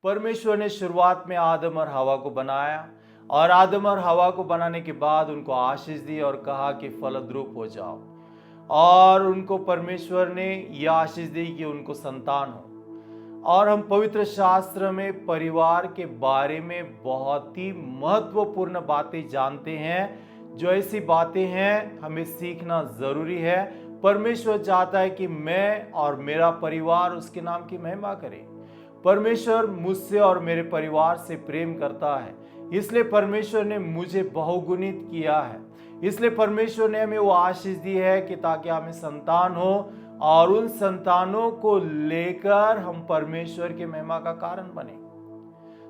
परमेश्वर ने शुरुआत में आदम और हवा को बनाया और आदम और हवा को बनाने के बाद उनको आशीष दी और कहा कि फलद्रूप हो जाओ। और उनको परमेश्वर ने यह आशीष दी कि उनको संतान हो। और हम पवित्र शास्त्र में परिवार के बारे में बहुत ही महत्वपूर्ण बातें जानते हैं, जो ऐसी बातें हैं हमें सीखना जरूरी है। परमेश्वर चाहता है कि मैं और मेरा परिवार उसके नाम की महिमा करे। परमेश्वर मुझसे और मेरे परिवार से प्रेम करता है, इसलिए परमेश्वर ने मुझे बहुगुणित किया है। इसलिए परमेश्वर ने हमें वो आशीष दी है कि ताकि हमें संतान हो और उन संतानों को लेकर हम परमेश्वर के महिमा का कारण बने।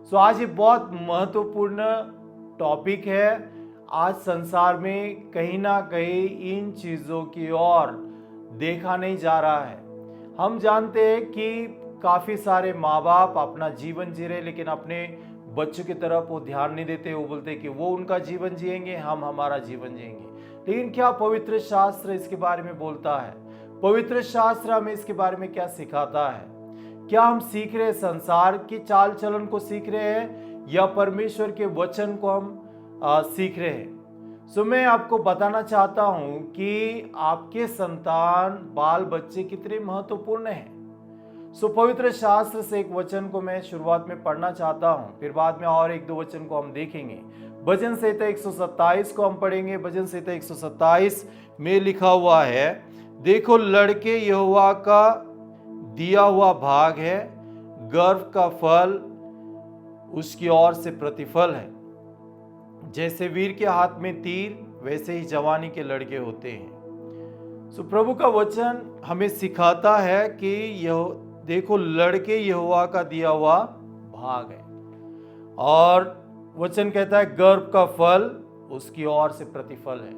सो आज ये बहुत महत्वपूर्ण टॉपिक है। आज संसार में कहीं ना कहीं इन चीजों की ओर देखा नहीं जा रहा है। हम जानते हैं कि काफी सारे माँ बाप अपना जीवन जी रहे, लेकिन अपने बच्चों की तरफ वो ध्यान नहीं देते। वो बोलते कि वो उनका जीवन जिएंगे, हम हमारा जीवन जिएंगे। लेकिन क्या पवित्र शास्त्र इसके बारे में बोलता है? पवित्र शास्त्र हमें इसके बारे में क्या सिखाता है? क्या हम सीख रहे संसार की चाल चलन को सीख रहे हैं या परमेश्वर के वचन को हम सीख रहे हैं? सो मैं आपको बताना चाहता हूं कि आपके संतान बाल बच्चे कितने महत्वपूर्ण हैं। सो पवित्र शास्त्र से एक वचन को मैं शुरुआत में पढ़ना चाहता हूं, फिर बाद में और एक दो वचन को हम देखेंगे। भजन संहिता 127 को हम पढ़ेंगे। भजन संहिता 127 में लिखा हुआ है, देखो लड़के यहोवा का दिया हुआ भाग है, गर्व का फल उसकी ओर से प्रतिफल है। जैसे वीर के हाथ में तीर, वैसे ही जवानी के लड़के होते हैं। सो प्रभु का वचन हमें सिखाता है कि यह देखो लड़के यहोवा का दिया हुआ भाग है, और वचन कहता है गर्व का फल उसकी ओर से प्रतिफल है।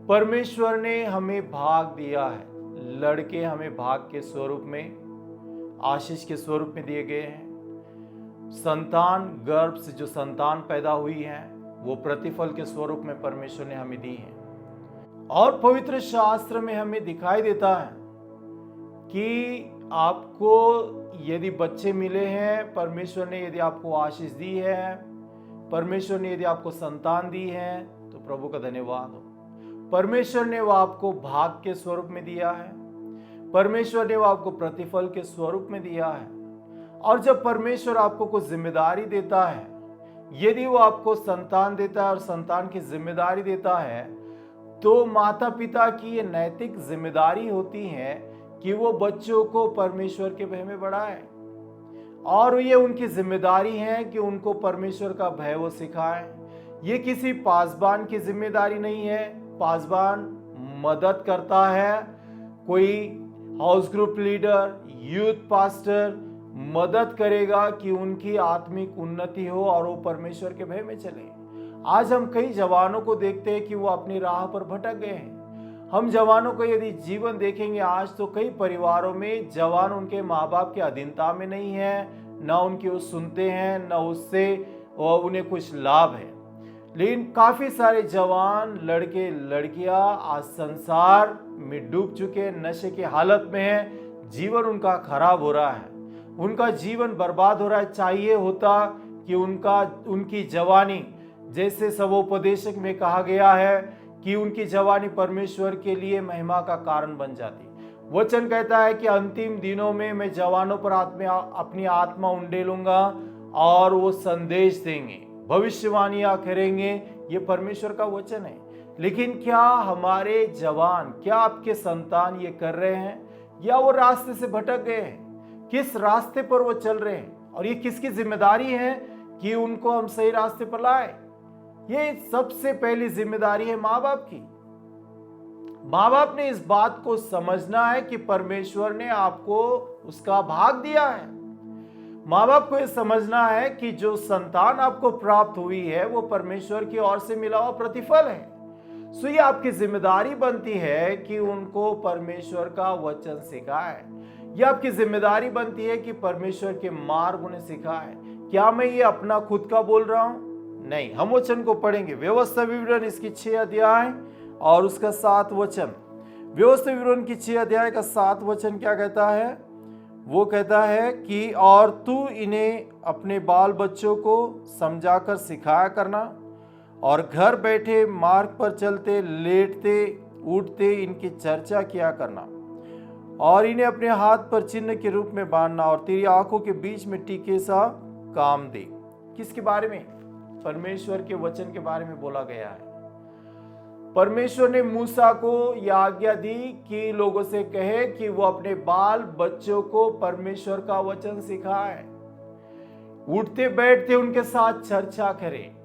परमेश्वर ने हमें भाग दिया है। लड़के हमें भाग के स्वरूप में, आशीष के स्वरूप में दिए गए हैं। संतान, गर्भ से जो संतान पैदा हुई है वो प्रतिफल के स्वरूप में परमेश्वर ने हमें दी है। और पवित्र शास्त्र में हमें दिखाई देता है कि आपको यदि बच्चे मिले हैं, परमेश्वर ने यदि आपको आशीष दी है, परमेश्वर ने यदि आपको संतान दी है, तो प्रभु का धन्यवाद हो। परमेश्वर ने वो आपको भाग के स्वरूप में दिया है। परमेश्वर ने वो आपको प्रतिफल के स्वरूप में दिया है। और जब परमेश्वर आपको कुछ जिम्मेदारी देता है, यदि वो आपको संतान देता है और संतान की जिम्मेदारी देता है, तो माता पिता की ये नैतिक जिम्मेदारी होती है कि वो बच्चों को परमेश्वर के भय में बढ़ाए। और ये उनकी जिम्मेदारी है कि उनको परमेश्वर का भय वो सिखाए। ये किसी पासबान की जिम्मेदारी नहीं है। पासबान मदद करता है, कोई house group leader, youth pastor मदद करेगा कि उनकी आत्मिक उन्नति हो और वो परमेश्वर के भय में चले। आज हम कई जवानों को देखते हैं कि वो अपनी राह पर भटक गए हैं। हम जवानों को यदि जीवन देखेंगे आज, तो कई परिवारों में जवान उनके माँ बाप के अधीनता में नहीं है, न उनकी वो सुनते हैं, न उससे उन्हें कुछ लाभ है। लेकिन काफी सारे जवान लड़के लड़कियां आज संसार में डूब चुके, नशे की हालत में है। जीवन उनका खराब हो रहा है, उनका जीवन बर्बाद हो रहा है। चाहिए होता कि उनकी जवानी, जैसे सबोपदेशक में कहा गया है, कि उनकी जवानी परमेश्वर के लिए महिमा का कारण बन जाती। वचन कहता है कि अंतिम दिनों में मैं जवानों पर अपनी आत्मा उंडेलूंगा और वो संदेश देंगे, भविष्यवाणियां करेंगे। ये परमेश्वर का वचन है। लेकिन क्या हमारे जवान, क्या आपके संतान ये कर रहे हैं, या वो रास्ते से भटक गए हैं? किस रास्ते पर वो चल रहे हैं? और ये किसकी जिम्मेदारी है कि उनको हम सही रास्ते पर लाए? ये सबसे पहली जिम्मेदारी है माँ बाप की। माँ बाप ने इस बात को समझना है कि परमेश्वर ने आपको उसका भाग दिया है। माँ बाप को यह समझना है कि जो संतान आपको प्राप्त हुई है वो परमेश्वर की ओर से मिला हुआ प्रतिफल है। सो ये आपकी जिम्मेदारी बनती है कि उनको परमेश्वर का वचन सिखाए। ये आपकी जिम्मेदारी बनती है कि परमेश्वर के मार्ग उन्हें सिखाए। क्या मैं ये अपना खुद का बोल रहा हूं? नहीं, हम वचन को पढ़ेंगे। व्यवस्था विवरण इसकी 6 अध्याय और उसका 7 वचन। व्यवस्था विवरण की 6 अध्याय का 7 वचन क्या कहता है? वो कहता है कि और तू इन्हें अपने बाल बच्चों को समझाकर सिखाया करना, और घर बैठे मार्ग पर चलते लेटते उठते इनकी चर्चा किया करना, और इन्हें अपने हाथ पर चिन्ह के रूप में बांधना, और तेरी आंखों के बीच में टीके सा काम दे। किसके बारे में? परमेश्वर के वचन के बारे में बोला गया है। परमेश्वर ने मूसा को यह आज्ञा दी कि लोगों से कहे कि वो अपने बाल बच्चों को परमेश्वर का वचन सिखाए, उठते बैठते उनके साथ चर्चा करें,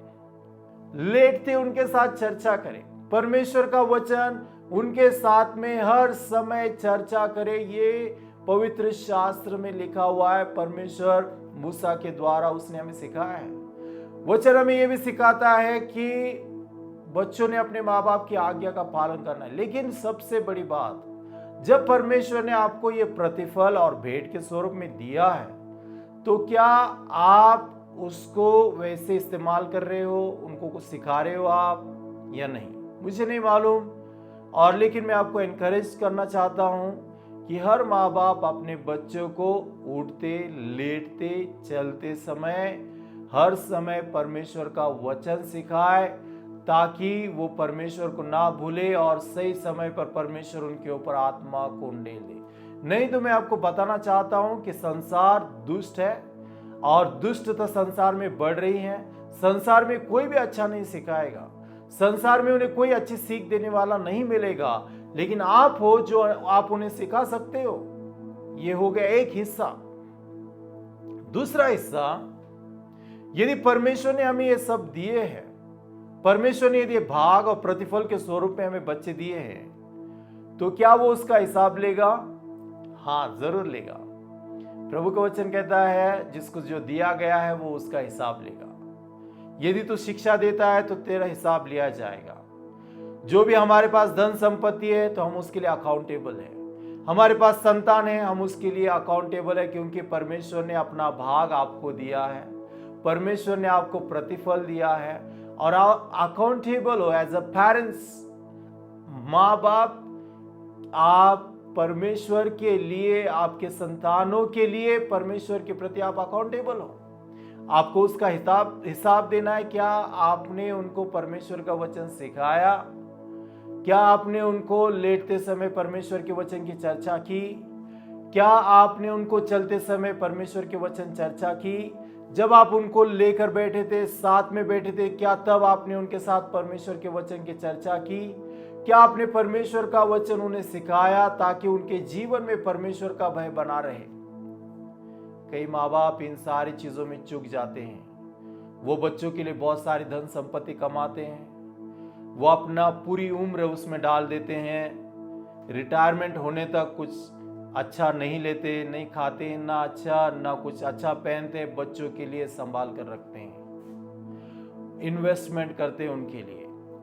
लेटते उनके साथ चर्चा करें, परमेश्वर का वचन उनके साथ में हर समय चर्चा करे। ये पवित्र शास्त्र में लिखा हुआ है। परमेश्वर मूसा के द्वारा उसने हमें सिखाया है। वचन हमें यह भी सिखाता है कि बच्चों ने अपने माँ बाप की आज्ञा का पालन करना है। लेकिन सबसे बड़ी बात, जब परमेश्वर ने आपको ये प्रतिफल और भेंट के स्वरूप में दिया है, तो क्या आप उसको वैसे इस्तेमाल कर रहे हो, उनको कुछ सिखा रहे हो आप या नहीं, मुझे नहीं मालूम। और लेकिन मैं आपको एनकरेज करना चाहता हूं कि हर माँ बाप अपने बच्चों को उठते लेटते चलते समय हर समय परमेश्वर का वचन सिखाए, ताकि वो परमेश्वर को ना भूले और सही समय पर परमेश्वर उनके ऊपर आत्मा को उंडेल दे। नहीं तो मैं आपको बताना चाहता हूं कि संसार दुष्ट है और दुष्टता संसार में बढ़ रही है। संसार में कोई भी अच्छा नहीं सिखाएगा, संसार में उन्हें कोई अच्छी सीख देने वाला नहीं मिलेगा, लेकिन आप हो जो आप उन्हें सिखा सकते हो। यह हो गया एक हिस्सा। दूसरा हिस्सा, यदि परमेश्वर ने हमें ये सब दिए हैं, परमेश्वर ने यदि भाग और प्रतिफल के स्वरूप में हमें बच्चे दिए हैं, तो क्या वो उसका हिसाब लेगा? हाँ, जरूर लेगा। प्रभु का वचन कहता है जिसको जो दिया गया है वो उसका हिसाब लेगा। यदि तू शिक्षा देता है तो तेरा हिसाब लिया जाएगा। जो भी हमारे पास धन संपत्ति है तो हम उसके लिए अकाउंटेबल है। हमारे पास संतान है, हम उसके लिए अकाउंटेबल है, क्योंकि परमेश्वर ने अपना भाग आपको दिया है, परमेश्वर ने आपको प्रतिफल दिया है। और आप अकाउंटेबल हो एज अ पेरेंट्स, माँ बाप, आप परमेश्वर के लिए, आपके संतानों के लिए परमेश्वर के प्रति आप अकाउंटेबल हो। आपको उसका हिसाब देना है। क्या आपने उनको परमेश्वर का वचन सिखाया? क्या आपने उनको लेटते समय परमेश्वर के वचन की चर्चा की? क्या आपने उनको चलते समय परमेश्वर के वचन चर्चा की? जब आप उनको लेकर बैठे थे, साथ में बैठे थे, क्या तब आपने उनके साथ परमेश्वर के वचन की चर्चा की? क्या आपने परमेश्वर का वचन उन्हें सिखाया ताकि उनके जीवन में परमेश्वर का भय बना रहे? कई माँ बाप इन सारी चीजों में चूक जाते हैं। वो बच्चों के लिए बहुत सारी धन संपत्ति कमाते हैं, वो अपना पूरी उम्र उसमें डाल देते हैं, रिटायरमेंट होने तक कुछ अच्छा नहीं लेते, नहीं खाते, ना अच्छा ना कुछ अच्छा पहनते, बच्चों के लिए संभाल कर रखते हैं, इन्वेस्टमेंट करते हैं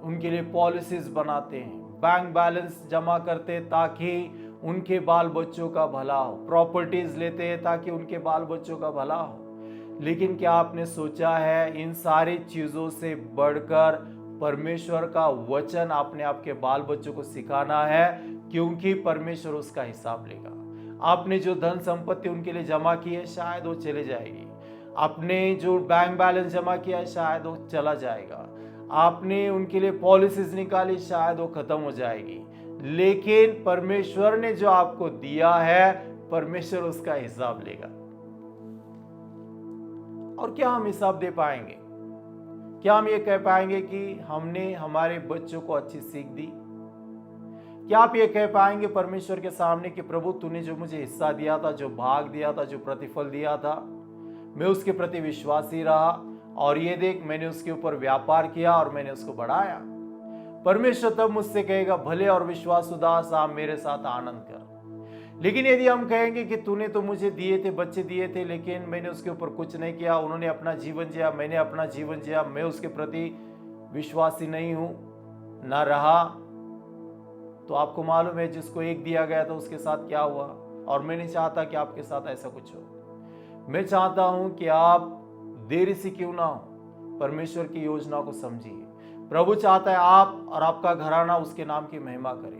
उनके लिए पॉलिसीज बनाते हैं, बैंक बैलेंस जमा करते हैं ताकि उनके बाल बच्चों का भला हो, प्रॉपर्टीज लेते हैं ताकि उनके बाल बच्चों का भला हो। लेकिन क्या आपने सोचा है इन सारी चीजों से बढ़कर परमेश्वर का वचन आपने आपके बाल बच्चों को सिखाना है, क्योंकि परमेश्वर उसका हिसाब लेगा। आपने जो धन संपत्ति उनके लिए जमा की है शायद वो चले जाएगी, आपने जो बैंक बैलेंस जमा किया है शायद वो चला जाएगा, आपने उनके लिए पॉलिसीज निकाली शायद वो खत्म हो जाएगी, लेकिन परमेश्वर ने जो आपको दिया है परमेश्वर उसका हिसाब लेगा। और क्या हम हिसाब दे पाएंगे? क्या हम ये कह पाएंगे कि हमने हमारे बच्चों को अच्छी सीख दी? क्या आप ये कह पाएंगे परमेश्वर के सामने कि प्रभु तूने जो मुझे हिस्सा दिया था, जो भाग दिया था, जो प्रतिफल दिया था, मैं उसके प्रति विश्वासी रहा और ये देख मैंने उसके ऊपर व्यापार किया और मैंने उसको बढ़ाया। परमेश्वर तब मुझसे कहेगा भले और विश्वास उदास आप मेरे साथ आनंद कर। लेकिन यदि हम कहेंगे कि तूने तो मुझे दिए थे, बच्चे दिए थे, लेकिन मैंने उसके ऊपर कुछ नहीं किया, उन्होंने अपना जीवन जिया, मैंने अपना जीवन जिया, मैं उसके प्रति विश्वासी नहीं हूं ना रहा, तो आपको मालूम है जिसको एक दिया गया था उसके साथ क्या हुआ। और मैं नहीं चाहता कि आपके साथ ऐसा कुछ हो। मैं चाहता हूं कि आप देरी से क्यों ना हो परमेश्वर की योजना को समझिए। प्रभु चाहता है आप और आपका घराना उसके नाम की महिमा करे।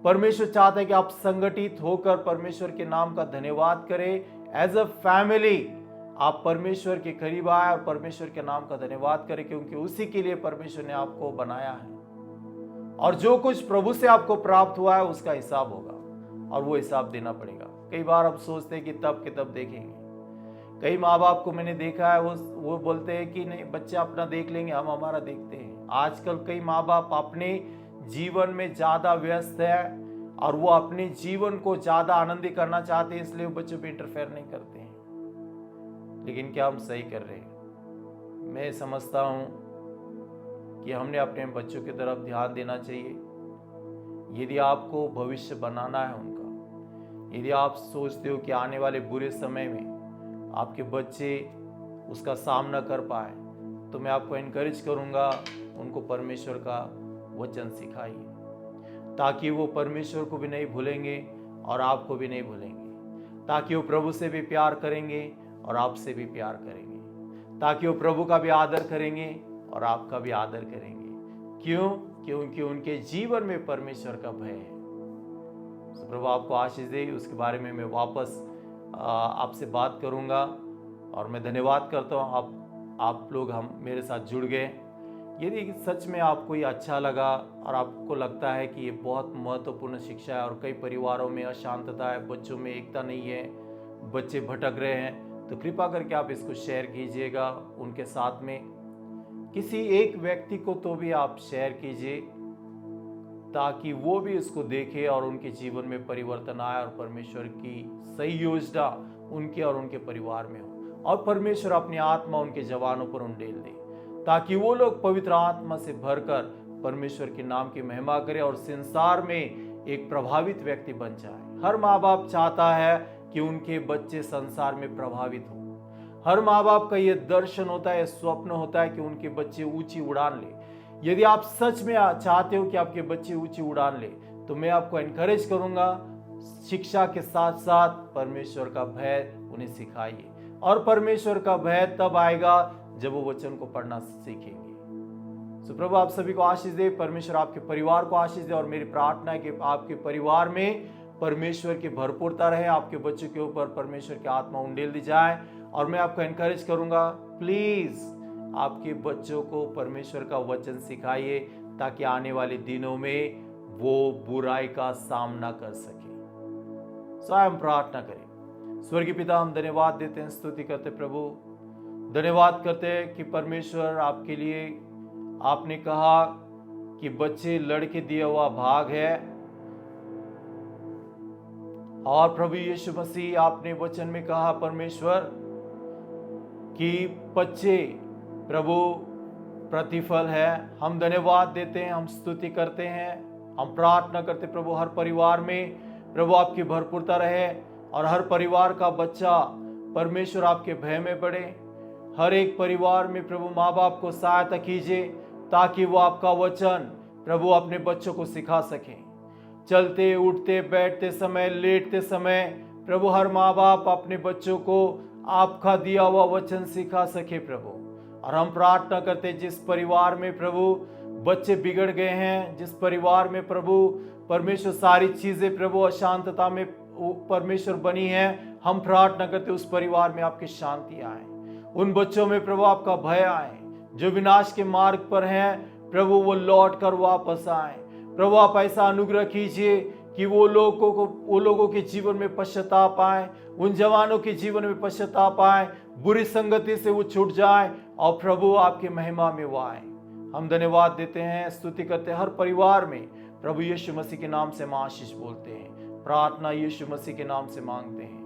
परमेश्वर चाहता है कि आप संगठित होकर परमेश्वर के नाम का धन्यवाद करें। एज अ फैमिली आप परमेश्वर के करीब आए और परमेश्वर के नाम का धन्यवाद करें, क्योंकि उसी के लिए परमेश्वर ने आपको बनाया है। और जो कुछ प्रभु से आपको प्राप्त हुआ है उसका हिसाब होगा और वो हिसाब देना पड़ेगा। कई बार हम सोचते हैं कि तब के तब देखेंगे। कई माँ बाप को मैंने देखा है, वो बोलते हैं कि नहीं, बच्चे अपना देख लेंगे, हम हमारा देखते हैं। आजकल कई माँ बाप अपने जीवन में ज्यादा व्यस्त है और वो अपने जीवन को ज्यादा आनंदित करना चाहते हैं, इसलिए वो बच्चों पे इंटरफेयर नहीं करते हैं। लेकिन क्या हम सही कर रहे हैं? मैं समझता हूं कि हमने अपने बच्चों की तरफ ध्यान देना चाहिए। यदि आपको भविष्य बनाना है उनका, यदि आप सोचते हो कि आने वाले बुरे समय में आपके बच्चे उसका सामना कर पाए, तो मैं आपको एनकरेज करूंगा, उनको परमेश्वर का वचन सिखाइए, ताकि वो परमेश्वर को भी नहीं भूलेंगे और आपको भी नहीं भूलेंगे, ताकि वो प्रभु से भी प्यार करेंगे और आपसे भी प्यार करेंगे, ताकि वो प्रभु का भी आदर करेंगे और आपका भी आदर करेंगे। क्यों? क्योंकि उनके जीवन में परमेश्वर का भय है। तो प्रभु आपको आशीष दे। उसके बारे में मैं वापस आपसे बात करूंगा। और मैं धन्यवाद करता हूं आप लोग हम मेरे साथ जुड़ गए। यदि सच में आपको ये अच्छा लगा और आपको लगता है कि ये बहुत महत्वपूर्ण शिक्षा है और कई परिवारों में अशांतता है, बच्चों में एकता नहीं है, बच्चे भटक रहे हैं, तो कृपा करके आप इसको शेयर कीजिएगा उनके साथ में। किसी एक व्यक्ति को तो भी आप शेयर कीजिए, ताकि वो भी इसको देखे और उनके जीवन में परिवर्तन आए और परमेश्वर की सही योजना उनके और उनके परिवार में हो, और परमेश्वर अपनी आत्मा उनके जवानों पर उंडेल दे, ताकि वो लोग पवित्र आत्मा से भरकर परमेश्वर के नाम की महिमा करें और संसार में एक प्रभावित व्यक्ति बन जाए। हर माँ बाप चाहता है कि उनके बच्चे संसार में प्रभावित हो। हर माँ बाप का ये दर्शन होता है, स्वप्न होता है कि उनके बच्चे ऊंची उड़ान ले। यदि आप सच में चाहते हो कि आपके बच्चे ऊंची उड़ान ले, तो मैं आपको एनकरेज करूंगा, शिक्षा के साथ साथ परमेश्वर का भय उन्हें सिखाइए। और परमेश्वर का भय तब आएगा जब वो वचन को पढ़ना सीखेंगे। सो प्रभु आप सभी को आशीष दे, परमेश्वर आपके परिवार को आशीष दे। और मेरी प्रार्थना है कि आपके परिवार में परमेश्वर की भरपूरता रहे, आपके बच्चों के ऊपर परमेश्वर की आत्मा उंडेल दी जाए। और मैं आपको एनकरेज करूंगा, प्लीज आपके बच्चों को परमेश्वर का वचन सिखाइए, ताकि आने वाले दिनों में वो बुराई का सामना कर सके। स्वयं प्रार्थना करें। स्वर्गीय पिता, हम धन्यवाद देते हैं, स्तुति करते प्रभु, धन्यवाद करते हैं कि परमेश्वर आपके लिए आपने कहा कि बच्चे लड़के दिया हुआ भाग है। और प्रभु यीशु मसीह आपने वचन में कहा परमेश्वर कि बच्चे प्रभु प्रतिफल है। हम धन्यवाद देते हैं, हम स्तुति करते हैं, हम प्रार्थना करते प्रभु हर परिवार में प्रभु आपकी भरपूरता रहे और हर परिवार का बच्चा परमेश्वर आपके भय में बढ़े। हर एक परिवार में प्रभु माँ बाप को सहायता कीजिए, ताकि वो आपका वचन प्रभु अपने बच्चों को सिखा सकें। चलते उठते बैठते समय लेटते समय प्रभु हर माँ बाप अपने बच्चों को आपका दिया हुआ वचन सिखा सके प्रभु। और हम प्रार्थना करते जिस परिवार में प्रभु बच्चे बिगड़ गए हैं, जिस परिवार में प्रभु परमेश्वर सारी चीजें प्रभु अशांतता में परमेश्वर बनी है, हम प्रार्थना करते उस परिवार में आपकी शांति आए, उन बच्चों में प्रभु आपका भय आए। जो विनाश के मार्ग पर हैं प्रभु वो लौट कर वापस आए। प्रभु आप ऐसा अनुग्रह कीजिए कि वो लोगों के जीवन में पश्चाताप आए, उन जवानों के जीवन में पश्चाताप आए, बुरी संगति से वो छूट जाए और प्रभु आपकी महिमा में वो आए। हम धन्यवाद देते हैं, स्तुति करते हैं हर परिवार में। प्रभु यीशु मसीह के नाम से हम आशीष बोलते हैं, प्रार्थना यीशु मसीह के नाम से मांगते हैं,